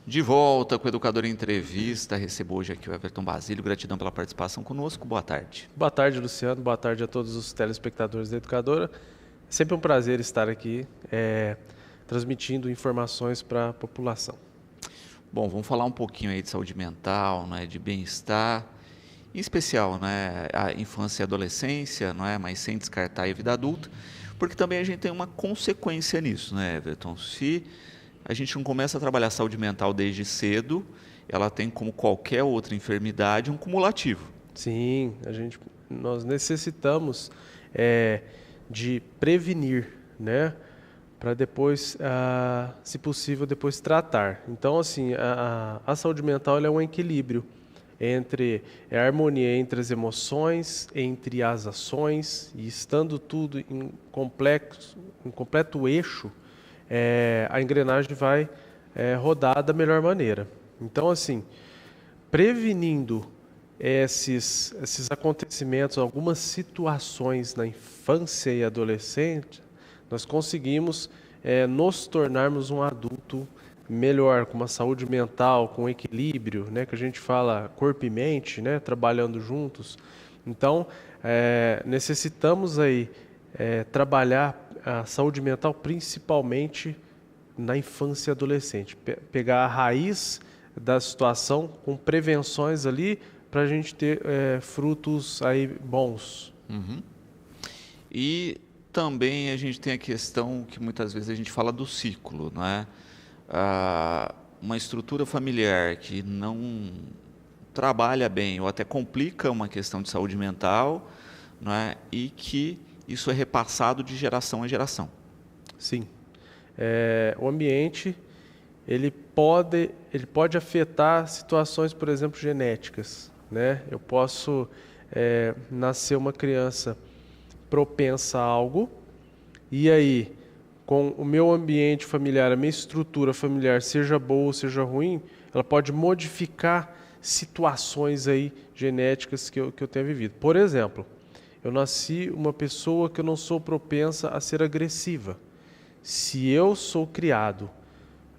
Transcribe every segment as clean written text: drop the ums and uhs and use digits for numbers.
De volta com o Educador em Entrevista, recebo hoje aqui o Everton Basílio, gratidão pela participação conosco, boa tarde. Boa tarde, Luciano, boa tarde a todos os telespectadores da Educadora. É sempre um prazer estar aqui transmitindo informações para a população. Bom, vamos falar um pouquinho aí de saúde mental, né, de bem-estar, em especial, né, a infância e adolescência, não é, mas sem descartar a vida adulta, porque também a gente tem uma consequência nisso, né, Everton? Se a gente não começa a trabalhar a saúde mental desde cedo, ela tem, como qualquer outra enfermidade, um cumulativo. Sim, nós necessitamos de prevenir, né, para depois, se possível, depois tratar. Então, assim, a saúde mental ela é um equilíbrio entre a harmonia entre as emoções, entre as ações, e estando tudo em completo eixo, a engrenagem vai rodar da melhor maneira. Então, assim, prevenindo esses acontecimentos, algumas situações na infância e adolescência, nós conseguimos nos tornarmos um adulto melhor, com uma saúde mental, com equilíbrio, né, que a gente fala corpo e mente, né, trabalhando juntos. Então, necessitamos aí trabalhar a saúde mental principalmente na infância e adolescente. Pegar a raiz da situação com prevenções ali para a gente ter frutos aí bons. Uhum. E também a gente tem a questão que muitas vezes a gente fala do ciclo, não é? Uma estrutura familiar que não trabalha bem ou até complica uma questão de saúde mental, não é? E que isso é repassado de geração em geração. Sim. O ambiente ele pode afetar situações, por exemplo, genéticas, né? Eu posso nascer uma criança propensa a algo, e aí, com o meu ambiente familiar, a minha estrutura familiar, seja boa ou seja ruim, ela pode modificar situações aí genéticas que eu tenha vivido. Por exemplo, eu nasci uma pessoa que eu não sou propensa a ser agressiva. Se eu sou criado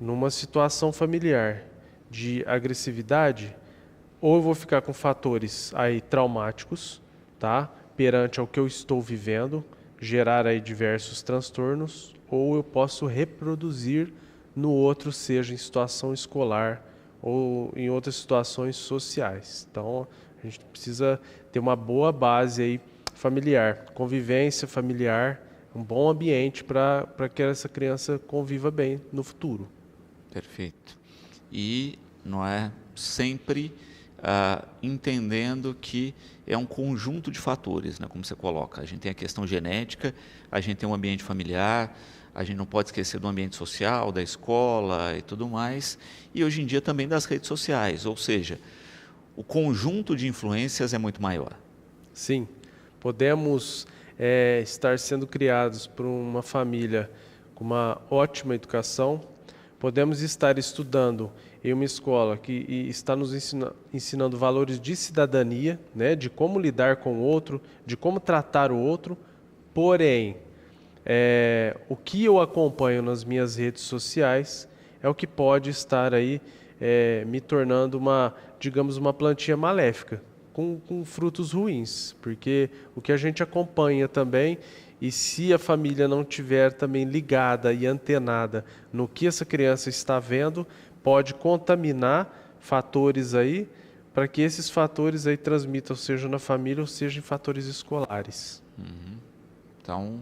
numa situação familiar de agressividade, ou eu vou ficar com fatores aí traumáticos, tá? Perante ao que eu estou vivendo, gerar aí diversos transtornos, ou eu posso reproduzir no outro, seja em situação escolar ou em outras situações sociais. Então, a gente precisa ter uma boa base aí familiar, convivência familiar, um bom ambiente para que essa criança conviva bem no futuro. Perfeito. E não é sempre entendendo que é um conjunto de fatores, né, como você coloca. A gente tem a questão genética, a gente tem um ambiente familiar, a gente não pode esquecer do ambiente social, da escola e tudo mais, e hoje em dia também das redes sociais, ou seja, o conjunto de influências é muito maior. Sim, podemos estar sendo criados por uma família com uma ótima educação, podemos estar estudando em uma escola que está nos ensinando valores de cidadania, né, de como lidar com o outro, de como tratar o outro, porém, o que eu acompanho nas minhas redes sociais é o que pode estar aí me tornando digamos, uma plantinha maléfica, com frutos ruins, porque o que a gente acompanha também, e se a família não tiver também ligada e antenada no que essa criança está vendo, pode contaminar fatores aí, para que esses fatores aí transmitam, seja na família ou seja em fatores escolares. Então,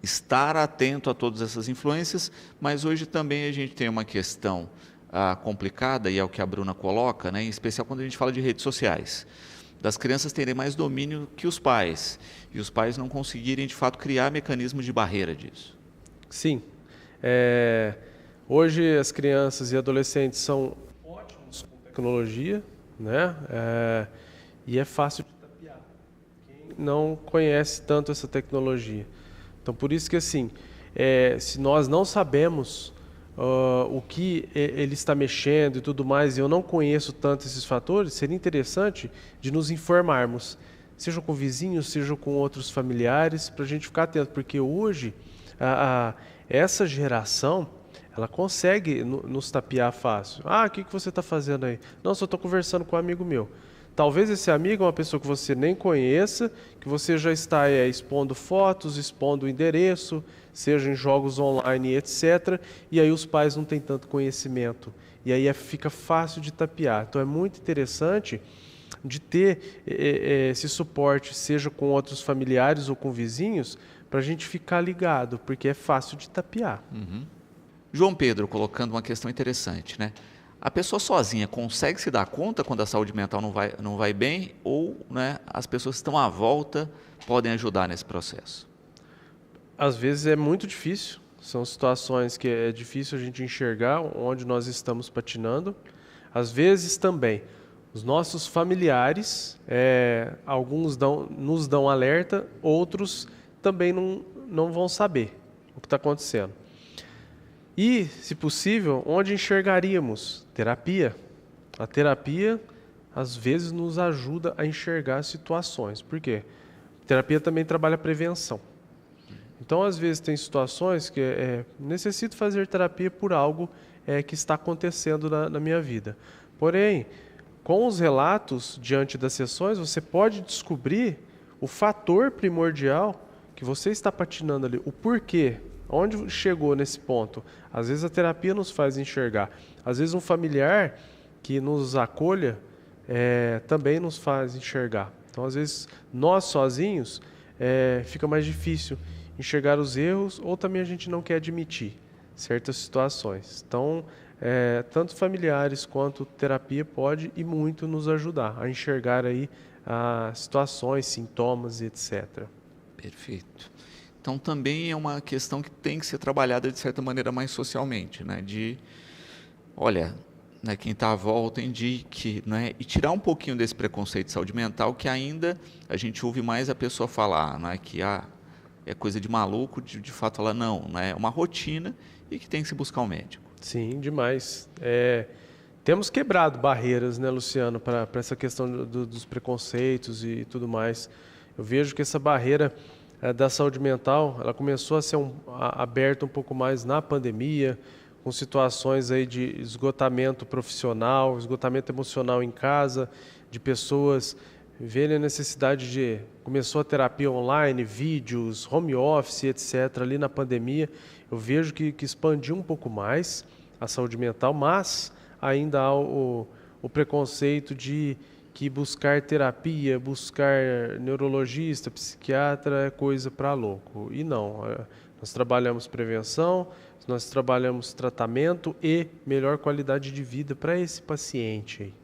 estar atento a todas essas influências, mas hoje também a gente tem uma questão complicada, e é o que a Bruna coloca, né, em especial quando a gente fala de redes sociais, das crianças terem mais domínio que os pais, e os pais não conseguirem, de fato, criar mecanismos de barreira disso. Sim. Hoje as crianças e adolescentes são ótimos com tecnologia, né? E é fácil de tapear. Quem não conhece tanto essa tecnologia. Então, por isso que, assim, se nós não sabemos o que ele está mexendo e tudo mais, e eu não conheço tanto esses fatores, seria interessante de nos informarmos, seja com vizinhos, seja com outros familiares, para a gente ficar atento, porque hoje essa geração ela consegue nos tapear fácil. Ah, o que você está fazendo aí? Não, só estou conversando com um amigo meu. Talvez esse amigo é uma pessoa que você nem conheça, que você já está expondo fotos, expondo o endereço, seja em jogos online, etc. E aí os pais não têm tanto conhecimento. E aí fica fácil de tapear. Então é muito interessante de ter esse suporte, seja com outros familiares ou com vizinhos, para a gente ficar ligado, porque é fácil de tapear. João Pedro colocando uma questão interessante, né? A pessoa sozinha consegue se dar conta quando a saúde mental não vai bem, ou, né, as pessoas que estão à volta podem ajudar nesse processo? Às vezes é muito difícil, são situações que é difícil a gente enxergar onde nós estamos patinando. Às vezes também, os nossos familiares, alguns nos dão alerta, outros também não vão saber o que está acontecendo. E, se possível, onde enxergaríamos? Terapia. A terapia, às vezes, nos ajuda a enxergar situações. Por quê? A terapia também trabalha prevenção. Então, às vezes, tem situações que necessito fazer terapia por algo que está acontecendo na minha vida. Porém, com os relatos diante das sessões, você pode descobrir o fator primordial que você está patinando ali, o porquê. Onde chegou nesse ponto? Às vezes a terapia nos faz enxergar. Às vezes um familiar que nos acolha também nos faz enxergar. Então, às vezes, nós sozinhos fica mais difícil enxergar os erros, ou também a gente não quer admitir certas situações. Então, tanto familiares quanto terapia pode e muito nos ajudar a enxergar aí situações, sintomas, etc. Perfeito. Então também é uma questão que tem que ser trabalhada de certa maneira mais socialmente, né? Olha, né, quem está à volta indique, né? E tirar um pouquinho desse preconceito de saúde mental que ainda a gente ouve mais a pessoa falar, né? Que é coisa de maluco, de fato falar não, né? É uma rotina e que tem que se buscar um médico. Sim, demais. Temos quebrado barreiras, né, Luciano, para essa questão dos preconceitos e tudo mais. Eu vejo que essa barreira da saúde mental, ela começou a ser aberta um pouco mais na pandemia, com situações aí de esgotamento profissional, esgotamento emocional em casa, de pessoas verem a necessidade começou a terapia online, vídeos, home office, etc. Ali na pandemia, eu vejo que expandiu um pouco mais a saúde mental, mas ainda há o preconceito de que buscar terapia, buscar neurologista, psiquiatra é coisa para louco. E não, nós trabalhamos prevenção, nós trabalhamos tratamento e melhor qualidade de vida para esse paciente aí.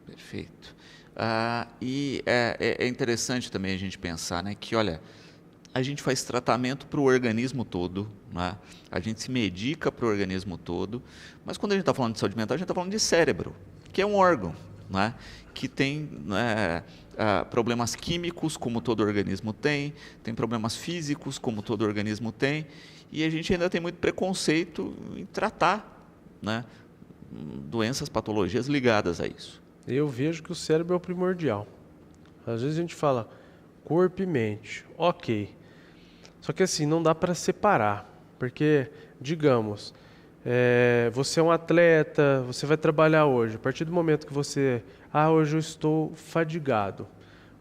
Perfeito. E é interessante também a gente pensar, né, que, olha, a gente faz tratamento para o organismo todo, né? A gente se medica para o organismo todo, mas quando a gente está falando de saúde mental, a gente está falando de cérebro, que é um órgão, né, que tem problemas químicos, como todo organismo tem problemas físicos, como todo organismo tem, e a gente ainda tem muito preconceito em tratar, né, doenças, patologias ligadas a isso. Eu vejo que o cérebro é o primordial. Às vezes a gente fala corpo e mente, ok. Só que assim, não dá para separar, porque, digamos, você é um atleta, você vai trabalhar hoje. A partir do momento que você, hoje eu estou fadigado,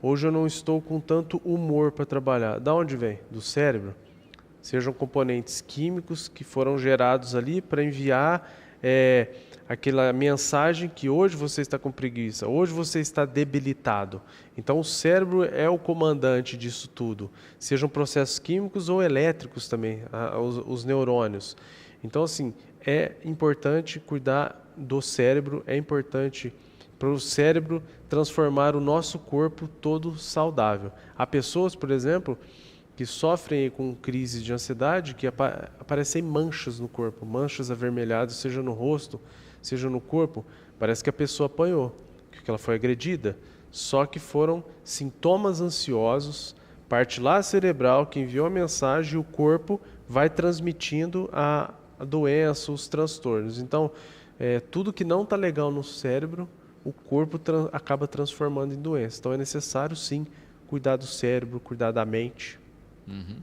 hoje eu não estou com tanto humor para trabalhar. Da onde vem? Do cérebro. Sejam componentes químicos que foram gerados ali para enviar aquela mensagem que hoje você está com preguiça, hoje você está debilitado. Então o cérebro é o comandante disso tudo, sejam processos químicos ou elétricos também, os neurônios. Então assim, é importante cuidar do cérebro, é importante para o cérebro transformar o nosso corpo todo saudável. Há pessoas, por exemplo, que sofrem com crises de ansiedade, que aparecem manchas no corpo, manchas avermelhadas, seja no rosto, seja no corpo. Parece que a pessoa apanhou, que ela foi agredida. Só que foram sintomas ansiosos, parte lá cerebral que enviou a mensagem e o corpo vai transmitindo a doença, os transtornos. Então, tudo que não está legal no cérebro, o corpo acaba transformando em doença. Então, é necessário, sim, cuidar do cérebro, cuidar da mente. Uhum.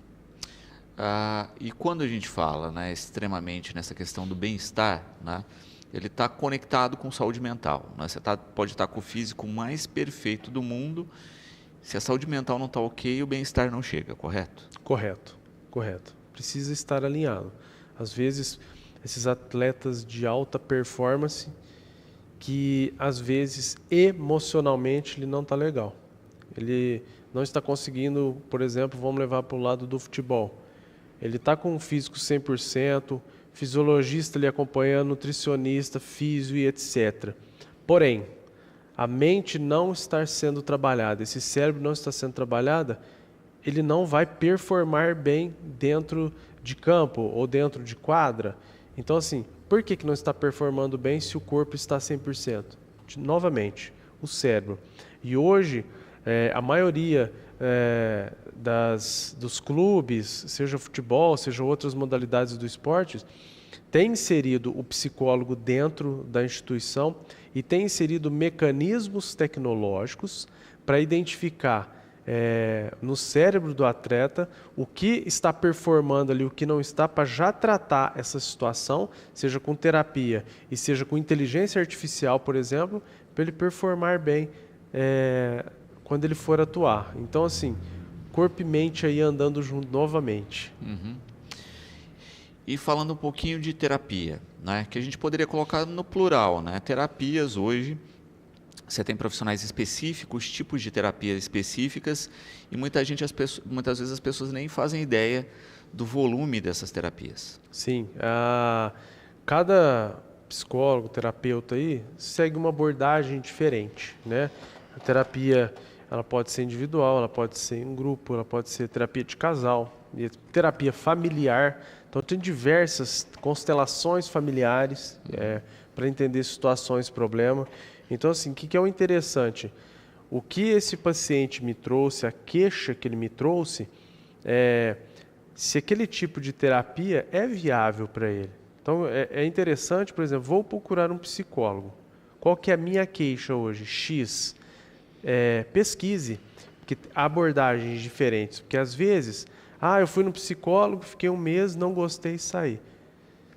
E quando a gente fala, né, extremamente nessa questão do bem-estar, né, ele está conectado com saúde mental. Né? Você pode estar com o físico mais perfeito do mundo, se a saúde mental não está ok, o bem-estar não chega, correto? Correto, correto. Precisa estar alinhado. Às vezes, esses atletas de alta performance, que às vezes emocionalmente ele não está legal. Ele não está conseguindo, por exemplo, vamos levar para o lado do futebol. Ele está com um físico 100%, fisiologista lhe acompanhando, nutricionista, físio e etc. Porém, a mente não está sendo trabalhada, esse cérebro não está sendo trabalhado, ele não vai performar bem dentro de campo ou dentro de quadra. Então, assim, por que não está performando bem se o corpo está 100%? Novamente, o cérebro. E hoje, a maioria dos clubes, seja futebol, seja outras modalidades do esporte, tem inserido o psicólogo dentro da instituição e tem inserido mecanismos tecnológicos para identificar no cérebro do atleta o que está performando ali, o que não está, para já tratar essa situação, seja com terapia e seja com inteligência artificial, por exemplo, para ele performar bem quando ele for atuar. Então, assim, corpo e mente aí andando junto novamente. Uhum. E falando um pouquinho de terapia, né, que a gente poderia colocar no plural, né? Terapias hoje, você tem profissionais específicos, tipos de terapias específicas, e muitas vezes as pessoas nem fazem ideia do volume dessas terapias. Sim, cada psicólogo, terapeuta aí segue uma abordagem diferente, né? A terapia, ela pode ser individual, ela pode ser em grupo, ela pode ser terapia de casal, terapia familiar. Então tem diversas constelações familiares para entender situações, problemas. Então, assim, o que é o interessante? O que esse paciente me trouxe, a queixa que ele me trouxe, se aquele tipo de terapia é viável para ele. Então, é interessante, por exemplo, vou procurar um psicólogo. Qual que é a minha queixa hoje? X. Pesquise, porque há abordagens diferentes. Porque, às vezes, eu fui no psicólogo, fiquei um mês, não gostei e saí.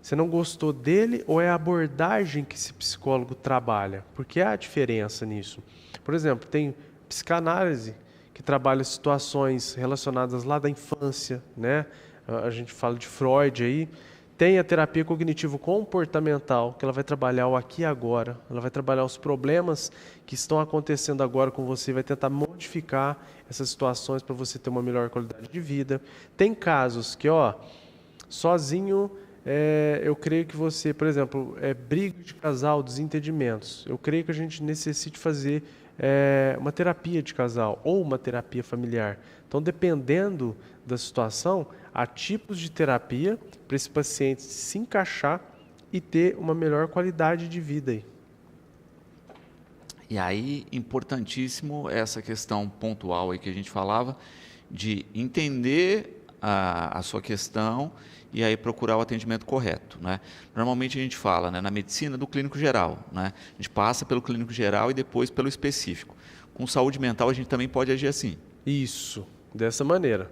Você não gostou dele ou é a abordagem que esse psicólogo trabalha? Porque há diferença nisso. Por exemplo, tem psicanálise que trabalha situações relacionadas lá da infância, né? A gente fala de Freud aí. Tem a terapia cognitivo-comportamental, que ela vai trabalhar o aqui e agora. Ela vai trabalhar os problemas que estão acontecendo agora com você, vai tentar modificar essas situações para você ter uma melhor qualidade de vida. Tem casos que, sozinho... eu creio que você, por exemplo, briga de casal, desentendimentos. Eu creio que a gente necessite fazer uma terapia de casal ou uma terapia familiar. Então, dependendo da situação, há tipos de terapia para esse paciente se encaixar e ter uma melhor qualidade de vida aí. E aí, importantíssimo essa questão pontual aí que a gente falava, de entender a sua questão e aí procurar o atendimento correto, né? Normalmente a gente fala, né, na medicina do clínico geral, né? A gente passa pelo clínico geral e depois pelo específico. Com saúde mental a gente também pode agir assim. Isso, dessa maneira.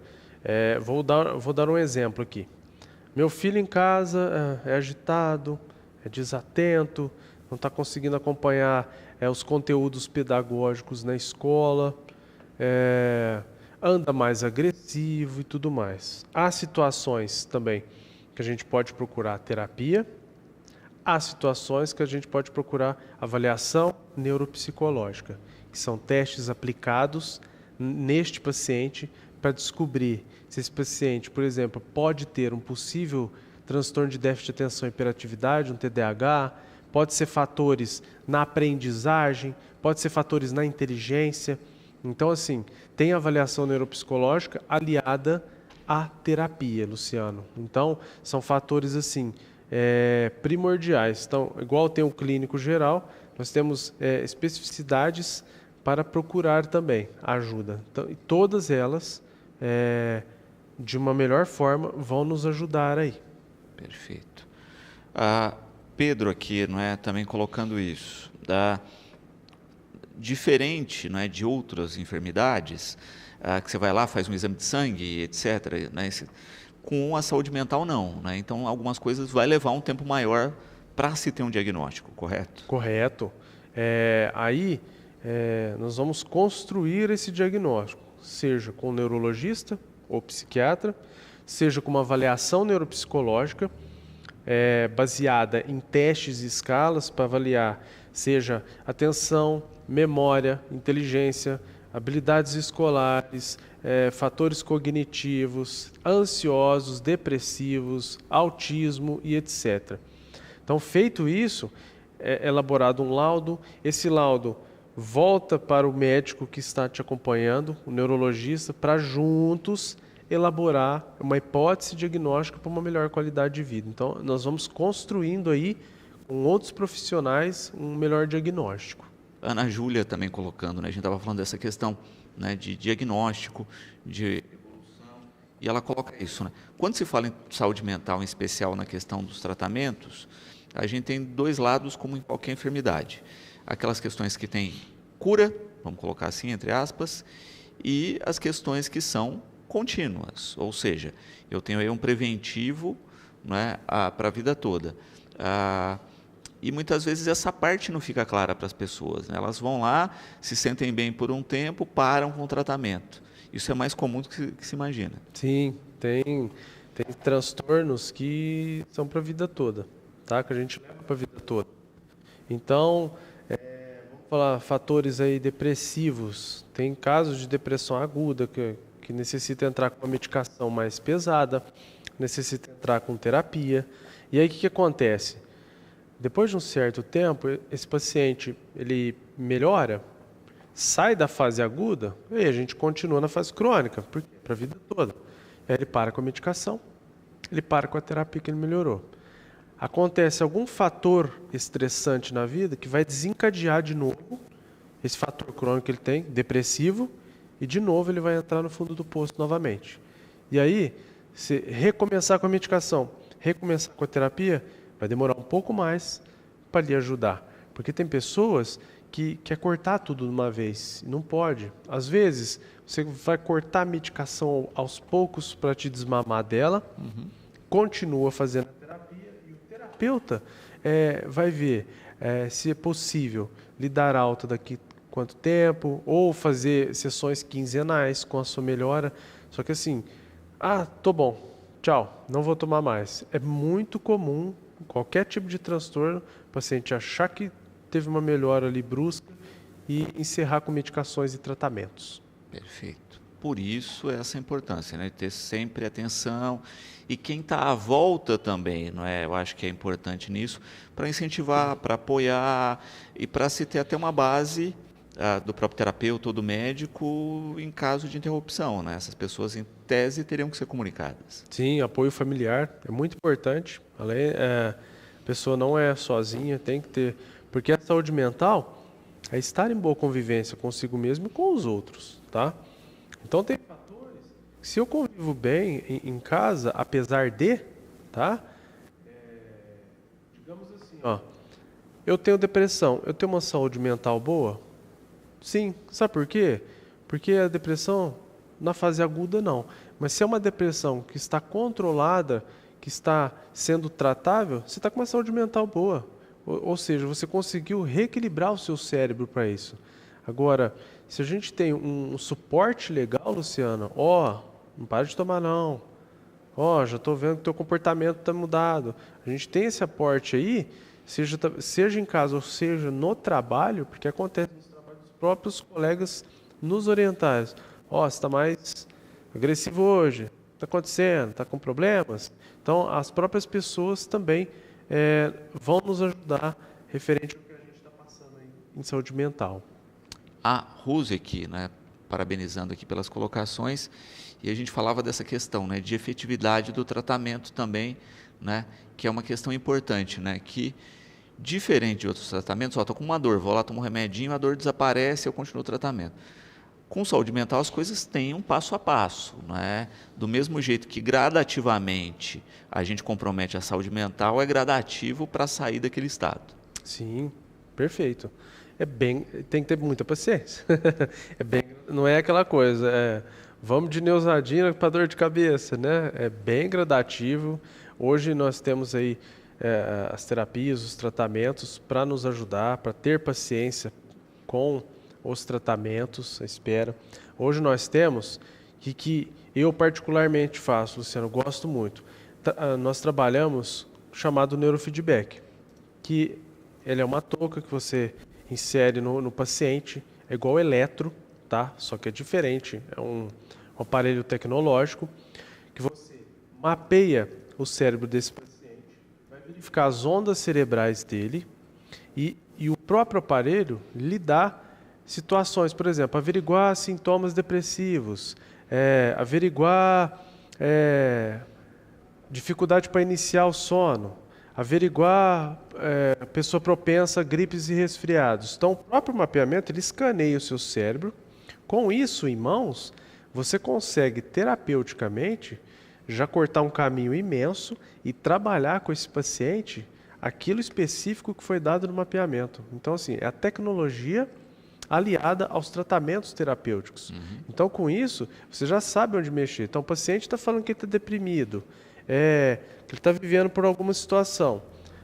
Vou dar um exemplo aqui. Meu filho em casa é agitado, é desatento, não está conseguindo acompanhar os conteúdos pedagógicos na escola, anda mais agressivo e tudo mais. Há situações também que a gente pode procurar terapia, há situações que a gente pode procurar avaliação neuropsicológica, que são testes aplicados neste paciente para descobrir se esse paciente, por exemplo, pode ter um possível transtorno de déficit de atenção e hiperatividade, um TDAH, pode ser fatores na aprendizagem, pode ser fatores na inteligência. Então, assim, tem avaliação neuropsicológica aliada à terapia, Luciano. Então, são fatores, assim, primordiais. Então, igual tem o clínico geral, nós temos especificidades para procurar também ajuda. Então, e todas elas, de uma melhor forma, vão nos ajudar aí. Perfeito. Pedro aqui, não é, também colocando isso, diferente, não é, de outras enfermidades, que você vai lá, faz um exame de sangue, etc., né, com a saúde mental não, né? Então, algumas coisas vai levar um tempo maior para se ter um diagnóstico, correto? Correto. Aí, nós vamos construir esse diagnóstico, seja com o neurologista ou psiquiatra, seja com uma avaliação neuropsicológica, baseada em testes e escalas para avaliar, seja atenção, memória, inteligência, habilidades escolares, fatores cognitivos, ansiosos, depressivos, autismo e etc. Então, feito isso, é elaborado um laudo. Esse laudo volta para o médico que está te acompanhando, o neurologista, para juntos elaborar uma hipótese diagnóstica para uma melhor qualidade de vida. Então, nós vamos construindo aí, com outros profissionais, um melhor diagnóstico. Ana Júlia também colocando, né? A gente estava falando dessa questão, né, de diagnóstico, de evolução, e ela coloca isso, né? Quando se fala em saúde mental, em especial na questão dos tratamentos, a gente tem dois lados como em qualquer enfermidade. Aquelas questões que têm cura, vamos colocar assim, entre aspas, e as questões que são contínuas, ou seja, eu tenho aí um preventivo, né, para a vida toda. E muitas vezes essa parte não fica clara para as pessoas, né? Elas vão lá, se sentem bem por um tempo, param com o tratamento. Isso é mais comum do que se imagina. Sim, tem transtornos que são para a vida toda, tá? Que a gente leva para a vida toda. Então, vamos falar fatores aí depressivos. Tem casos de depressão aguda que necessita entrar com uma medicação mais pesada, necessita entrar com terapia. E aí o que acontece? Depois de um certo tempo, esse paciente ele melhora, sai da fase aguda e a gente continua na fase crônica, para a vida toda. Aí ele para com a medicação, ele para com a terapia que ele melhorou. Acontece algum fator estressante na vida que vai desencadear de novo esse fator crônico que ele tem, depressivo, e de novo ele vai entrar no fundo do poço novamente. E aí, se recomeçar com a medicação, recomeçar com a terapia, vai demorar um pouco mais para lhe ajudar. Porque tem pessoas que quer cortar tudo de uma vez, e não pode. Às vezes, você vai cortar a medicação aos poucos para te desmamar dela, continua fazendo a terapia, e o terapeuta vai ver se é possível lhe dar alta daqui quanto tempo, ou fazer sessões quinzenais com a sua melhora. Só que assim, tô bom, tchau, não vou tomar mais. É muito comum, qualquer tipo de transtorno, o paciente achar que teve uma melhora ali brusca e encerrar com medicações e tratamentos. Perfeito. Por isso essa importância, né? Ter sempre atenção, e quem está à volta também, não é? Eu acho que é importante nisso, para incentivar, para apoiar e para se ter até uma base do próprio terapeuta ou do médico em caso de interrupção, né? Essas pessoas, em tese, teriam que ser comunicadas. Sim, apoio familiar é muito importante. A pessoa não é sozinha, tem que ter... Porque a saúde mental é estar em boa convivência consigo mesmo e com os outros, tá? Então tem fatores que, se eu convivo bem em casa, apesar de, tá? Digamos assim, eu tenho depressão, eu tenho uma saúde mental boa? Sim. Sabe por quê? Porque a depressão, na fase aguda, não. Mas se é uma depressão que está controlada, que está sendo tratável, você está com uma saúde mental boa. Ou seja, você conseguiu reequilibrar o seu cérebro para isso. Agora, se a gente tem um suporte legal, Luciana, não para de tomar não. Já estou vendo que o teu comportamento está mudado. A gente tem esse aporte aí, seja em casa ou seja no trabalho, porque acontece nos trabalhos dos próprios colegas nos orientarem. Você está mais agressivo hoje, está acontecendo, está com problemas. Então, as próprias pessoas também vão nos ajudar referente ao que a gente está passando aí em saúde mental. A Ruzek, né, parabenizando aqui pelas colocações, e a gente falava dessa questão, né, de efetividade do tratamento também, né, que é uma questão importante, né, que diferente de outros tratamentos, estou com uma dor, vou lá, tomo um remedinho, a dor desaparece, eu continuo o tratamento. Com saúde mental as coisas têm um passo a passo, né? Do mesmo jeito que gradativamente a gente compromete a saúde mental, é gradativo para sair daquele estado. Sim, perfeito. Tem que ter muita paciência. Não é aquela coisa, vamos de Neusadina para dor de cabeça, né? É bem gradativo. Hoje nós temos aí as terapias, os tratamentos para nos ajudar, para ter paciência com os tratamentos, a espera. Hoje nós temos que eu particularmente faço, Luciano, gosto muito. Nós trabalhamos chamado neurofeedback, que ele é uma touca que você insere no paciente, é igual eletro, tá? Só que é diferente, é um aparelho tecnológico que você mapeia o cérebro desse paciente, vai verificar as ondas cerebrais dele e o próprio aparelho lhe dá situações, por exemplo, averiguar sintomas depressivos, averiguar dificuldade para iniciar o sono, averiguar pessoa propensa a gripes e resfriados. Então, o próprio mapeamento, ele escaneia o seu cérebro. Com isso em mãos, você consegue terapeuticamente já cortar um caminho imenso e trabalhar com esse paciente aquilo específico que foi dado no mapeamento. Então, assim, é a tecnologia aliada aos tratamentos terapêuticos. Então, com isso, você já sabe onde mexer. Então, o paciente está falando que ele está deprimido, que ele está vivendo por alguma situação.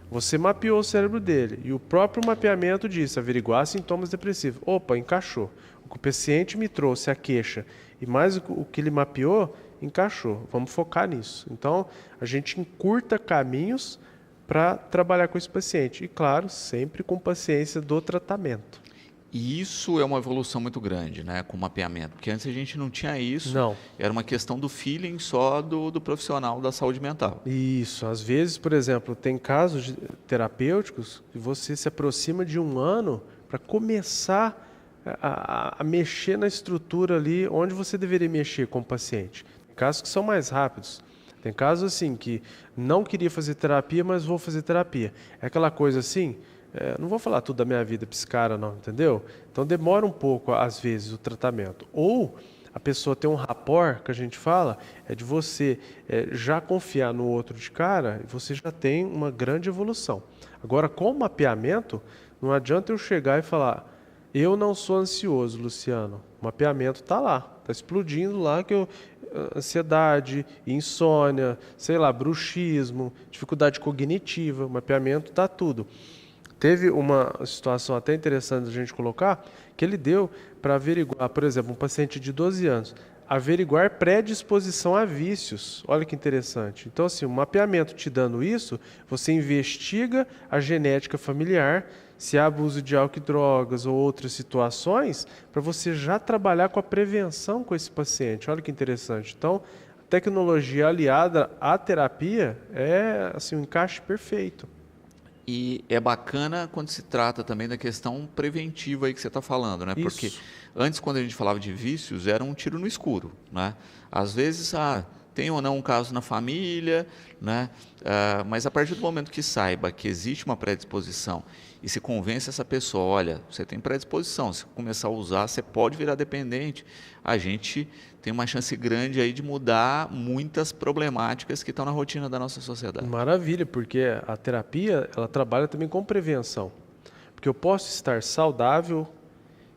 Você mapeou o cérebro dele e o próprio mapeamento disse, averiguar sintomas depressivos. Opa, encaixou. O que o paciente me trouxe, a queixa, e mais o que ele mapeou, encaixou. Vamos focar nisso. Então, a gente encurta caminhos para trabalhar com esse paciente. E, claro, sempre com paciência do tratamento. E isso é uma evolução muito grande, né, com o mapeamento, porque antes a gente não tinha isso, Não. Era uma questão do feeling só do profissional da saúde mental. Isso, às vezes, por exemplo, tem casos terapêuticos que você se aproxima de 1 ano para começar a mexer na estrutura ali onde você deveria mexer com o paciente. Tem casos que são mais rápidos. Tem casos assim que não queria fazer terapia, mas vou fazer terapia. É aquela coisa assim, não vou falar tudo da minha vida para esse cara não, entendeu? Então demora um pouco, às vezes, o tratamento. Ou a pessoa tem um rapport, que a gente fala, é de você já confiar no outro de cara e você já tem uma grande evolução. Agora, com o mapeamento, não adianta eu chegar e falar, eu não sou ansioso, Luciano. O mapeamento está lá, está explodindo lá que ansiedade, insônia, sei lá, bruxismo, dificuldade cognitiva, o mapeamento está tudo. Teve uma situação até interessante a gente colocar, que ele deu para averiguar, por exemplo, um paciente de 12 anos, averiguar predisposição a vícios. Olha que interessante. Então, assim, o mapeamento te dando isso, você investiga a genética familiar, se há abuso de álcool e drogas ou outras situações, para você já trabalhar com a prevenção com esse paciente. Olha que interessante. Então, a tecnologia aliada à terapia é assim, um encaixe perfeito. E é bacana quando se trata também da questão preventiva aí que você está falando, né? Isso. Porque antes, quando a gente falava de vícios, era um tiro no escuro, né? Às vezes, tem ou não um caso na família, né? Mas a partir do momento que saiba que existe uma predisposição e se convence essa pessoa, olha, você tem predisposição, se começar a usar, você pode virar dependente, a gente tem uma chance grande aí de mudar muitas problemáticas que estão na rotina da nossa sociedade. Maravilha, porque a terapia, ela trabalha também com prevenção. Porque eu posso estar saudável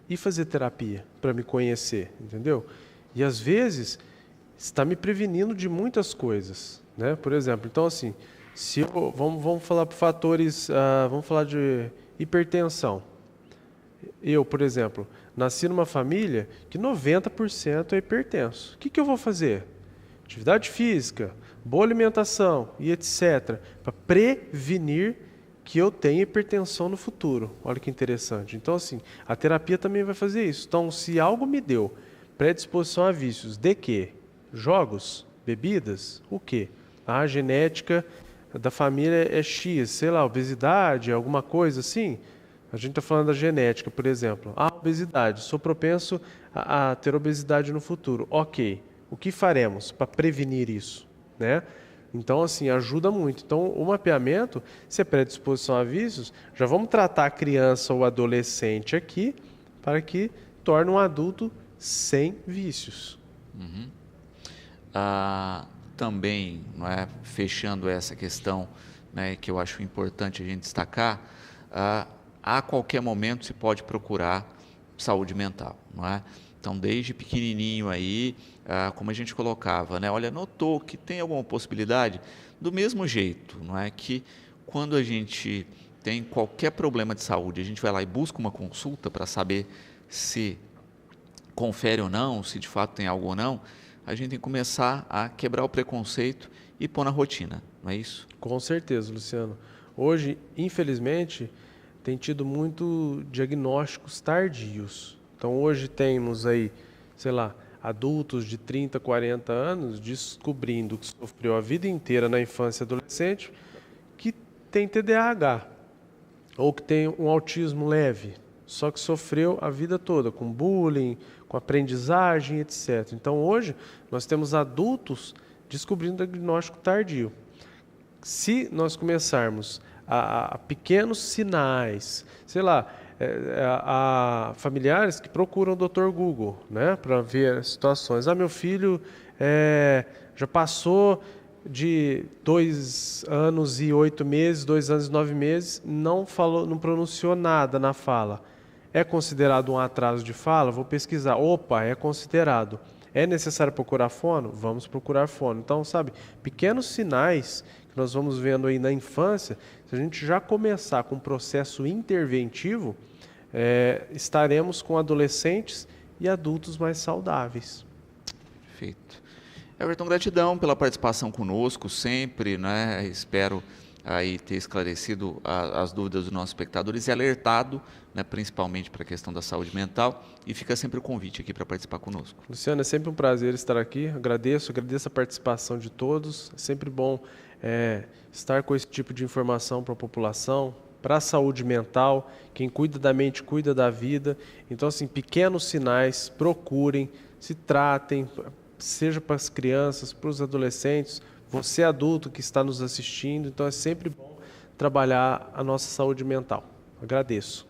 e fazer terapia para me conhecer, entendeu? E às vezes está me prevenindo de muitas coisas, né? Por exemplo, então assim, se vamos falar por fatores, vamos falar de hipertensão. Eu, por exemplo, nasci numa família que 90% é hipertenso. O que eu vou fazer? Atividade física, boa alimentação e etc. Para prevenir que eu tenha hipertensão no futuro. Olha que interessante. Então, assim, a terapia também vai fazer isso. Então, se algo me deu predisposição a vícios, de quê? Jogos? Bebidas? O quê? A genética da família é X, sei lá, obesidade, alguma coisa assim. A gente está falando da genética, por exemplo. Obesidade, sou propenso a ter obesidade no futuro. Ok, o que faremos para prevenir isso, né? Então, assim, ajuda muito. Então, o mapeamento, se é predisposição a vícios, já vamos tratar a criança ou adolescente aqui para que torne um adulto sem vícios. Também, não é, fechando essa questão, né, que eu acho importante a gente destacar, a qualquer momento se pode procurar saúde mental, não é? Então, desde pequenininho aí, como a gente colocava, né? Olha, notou que tem alguma possibilidade? Do mesmo jeito, não é que quando a gente tem qualquer problema de saúde, a gente vai lá e busca uma consulta para saber se confere ou não, se de fato tem algo ou não, a gente tem que começar a quebrar o preconceito e pôr na rotina, não é isso? Com certeza, Luciano. Hoje, infelizmente, tem tido muito diagnósticos tardios. Então, hoje temos aí, sei lá, adultos de 30, 40 anos descobrindo que sofreu a vida inteira na infância e adolescente que tem TDAH ou que tem um autismo leve, só que sofreu a vida toda com bullying, com aprendizagem, etc. Então, hoje, nós temos adultos descobrindo diagnóstico tardio. Se nós começarmos a pequenos sinais, sei lá, a familiares que procuram o Dr. Google, né, para ver situações. Meu filho já passou de 2 anos e 8 meses, 2 anos e 9 meses, não falou, não pronunciou nada na fala. É considerado um atraso de fala? Vou pesquisar. Opa, é considerado. É necessário procurar fono? Vamos procurar fono. Então, sabe, pequenos sinais que nós vamos vendo aí na infância, se a gente já começar com um processo interventivo, estaremos com adolescentes e adultos mais saudáveis. Perfeito. Everton, gratidão pela participação conosco sempre, né? Espero aí ter esclarecido as dúvidas dos nossos espectadores e alertado, né, principalmente para a questão da saúde mental, e fica sempre o convite aqui para participar conosco. Luciano, é sempre um prazer estar aqui, agradeço a participação de todos, é sempre bom estar com esse tipo de informação para a população, para a saúde mental. Quem cuida da mente cuida da vida. Então, assim, pequenos sinais, procurem, se tratem, seja para as crianças, para os adolescentes, você adulto que está nos assistindo. Então, é sempre bom trabalhar a nossa saúde mental. Agradeço.